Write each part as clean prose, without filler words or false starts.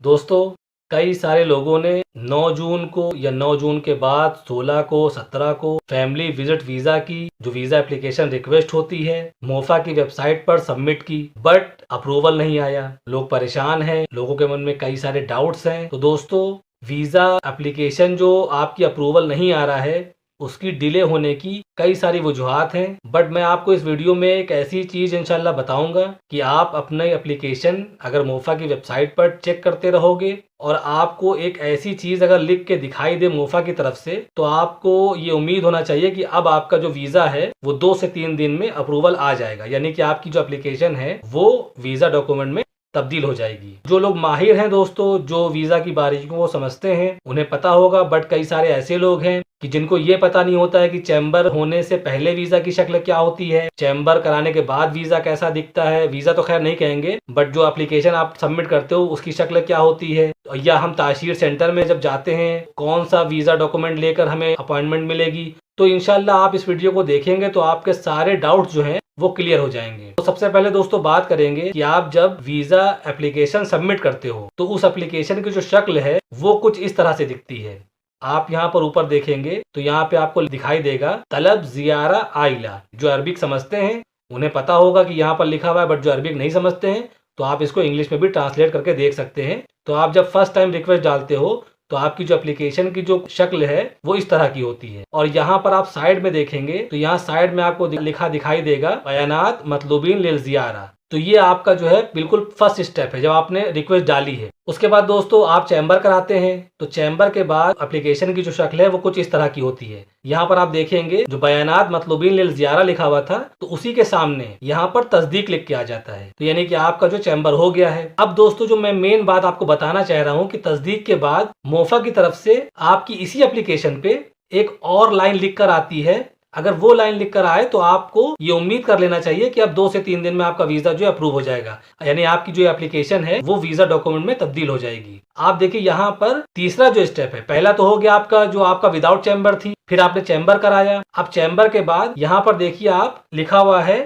दोस्तों, कई सारे लोगों ने 9 जून को या 9 जून के बाद 16 को 17 को फैमिली विजिट वीज़ा की जो वीज़ा एप्लीकेशन रिक्वेस्ट होती है मोफा की वेबसाइट पर सबमिट की, बट अप्रूवल नहीं आया। लोग परेशान हैं, लोगों के मन में कई सारे डाउट्स हैं। तो दोस्तों, वीज़ा एप्लीकेशन जो आपकी अप्रूवल नहीं आ रहा है उसकी डिले होने की कई सारी वजूहात हैं, बट मैं आपको इस वीडियो में एक ऐसी चीज़ इंशाल्लाह बताऊंगा कि आप अपने एप्लीकेशन अगर मोफा की वेबसाइट पर चेक करते रहोगे और आपको एक ऐसी चीज़ अगर लिख के दिखाई दे मोफा की तरफ से, तो आपको ये उम्मीद होना चाहिए कि अब आपका जो वीज़ा है वो 2 से 3 दिन में अप्रूवल आ जाएगा, यानी कि आपकी जो एप्लीकेशन है वो वीज़ा डॉक्यूमेंट में तब्दील हो जाएगी। जो लोग माहिर हैं दोस्तों, जो वीज़ा की बारीकियों को समझते हैं, उन्हें पता होगा, बट कई सारे ऐसे लोग हैं कि जिनको ये पता नहीं होता है कि चैम्बर होने से पहले वीज़ा की शक्ल क्या होती है, चैम्बर कराने के बाद वीज़ा कैसा दिखता है। वीज़ा तो खैर नहीं कहेंगे, बट जो एप्लीकेशन आप सबमिट करते हो उसकी शक्ल क्या होती है, या हम ताशीर सेंटर में जब जाते हैं कौन सा वीज़ा डॉक्यूमेंट लेकर हमें अपॉइंटमेंट मिलेगी। तो इंशाल्लाह आप इस वीडियो को देखेंगे तो आपके सारे डाउट्स जो हैं वो क्लियर हो जाएंगे। तो सबसे पहले दोस्तों बात करेंगे कि आप जब वीज़ा एप्लीकेशन सबमिट करते हो तो उस एप्लीकेशन की जो शक्ल है वो कुछ इस तरह से दिखती है। आप यहाँ पर ऊपर देखेंगे तो यहाँ पे आपको दिखाई देगा तलब ज़ियारा आइला। जो अरबिक समझते हैं उन्हें पता होगा कि यहाँ पर लिखा हुआ है, बट जो अरबिक नहीं समझते हैं तो आप इसको इंग्लिश में भी ट्रांसलेट करके देख सकते हैं। तो आप जब फर्स्ट टाइम रिक्वेस्ट डालते हो तो आपकी जो एप्लीकेशन की जो शक्ल है वो इस तरह की होती है। और यहाँ पर आप साइड में देखेंगे तो यहाँ साइड में आपको लिखा दिखाई देगा बयानात मतलूबीन लिल ज़ियारा। तो ये आपका जो है बिल्कुल फर्स्ट स्टेप है जब आपने रिक्वेस्ट डाली है। उसके बाद दोस्तों आप चैम्बर कराते हैं तो चैम्बर के बाद एप्लीकेशन की जो शक्ल है वो कुछ इस तरह की होती है। यहाँ पर आप देखेंगे जो बयानात मतलूबीन लिल ज़ियारा लिखा हुआ था तो उसी के सामने यहाँ पर तस्दीक लिख के आ जाता है, तो यानी कि आपका जो चैम्बर हो गया है। अब दोस्तों जो मैं मेन बात आपको बताना चाह रहा हूँ कि तस्दीक के बाद मोफा की तरफ से आपकी इसी एप्लीकेशन पे एक और लाइन लिख कर आती है। अगर वो लाइन लिख कर आए तो आपको ये उम्मीद कर लेना चाहिए कि अब 2 से 3 दिन में आपका वीजा जो अप्रूव हो जाएगा, यानी आपकी जो एप्लीकेशन है वो वीजा डॉक्यूमेंट में तब्दील हो जाएगी। आप देखिए यहाँ पर तीसरा जो स्टेप है, पहला तो हो गया आपका जो आपका विदाउट चैम्बर थी, फिर आपने चैम्बर कराया। अब चैम्बर के बाद यहाँ पर देखिए आप लिखा हुआ है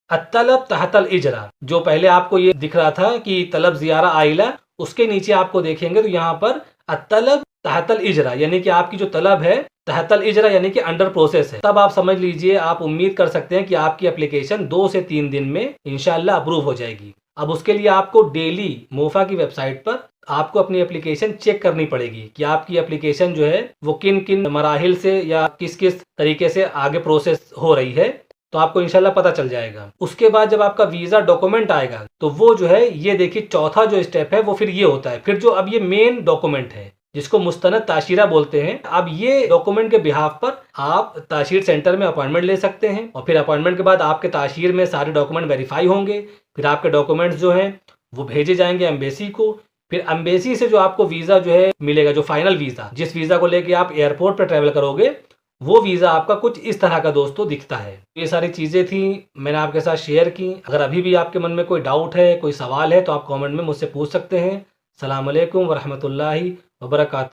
अतलब तहतल इजरा। जो पहले आपको ये दिख रहा था कि तलब ज़ियारा आइला, उसके नीचे आपको देखेंगे तो यहाँ पर अतलब तहतल इजरा, यानी कि आपकी जो तलब है तहतल इजरा यानी कि अंडर प्रोसेस है। तब आप समझ लीजिए, आप उम्मीद कर सकते हैं कि आपकी एप्लीकेशन 2 से 3 दिन में इंशाल्लाह अप्रूव हो जाएगी। अब उसके लिए आपको डेली मोफा की वेबसाइट पर आपको अपनी एप्लीकेशन चेक करनी पड़ेगी कि आपकी एप्लीकेशन जो है वो किन किन मराहिल से या किस किस तरीके से आगे प्रोसेस हो रही है, तो आपको इंशाल्लाह पता चल जाएगा। उसके बाद जब आपका वीजा डॉक्यूमेंट आएगा तो वो जो है, ये देखिए चौथा जो स्टेप है वो फिर ये होता है। फिर जो अब ये मेन डॉक्यूमेंट है जिसको मुस्तनद ताशीरा बोलते हैं, अब ये डॉक्यूमेंट के बिहाफ पर आप ताशीर सेंटर में अपॉइंटमेंट ले सकते हैं और फिर अपॉइंटमेंट के बाद आपके ताशीर में सारे डॉक्यूमेंट वेरीफाई होंगे। फिर आपके डॉक्यूमेंट्स जो हैं वो भेजे जाएंगे एम्बेसी को। फिर एम्बेसी से जो आपको वीज़ा जो है मिलेगा, जो फाइनल वीज़ा, जिस वीज़ा को लेके आप एयरपोर्ट पर ट्रैवल करोगे, वो वीज़ा आपका कुछ इस तरह का दोस्तों दिखता है। ये सारी चीज़ें थी मैंने आपके साथ शेयर की। अगर अभी भी आपके मन में कोई डाउट है, कोई सवाल है, तो आप कमेंट में मुझसे पूछ सकते हैं। अस्सलाम वालेकुम वरहमतुल्लाहि वबरकातुहू।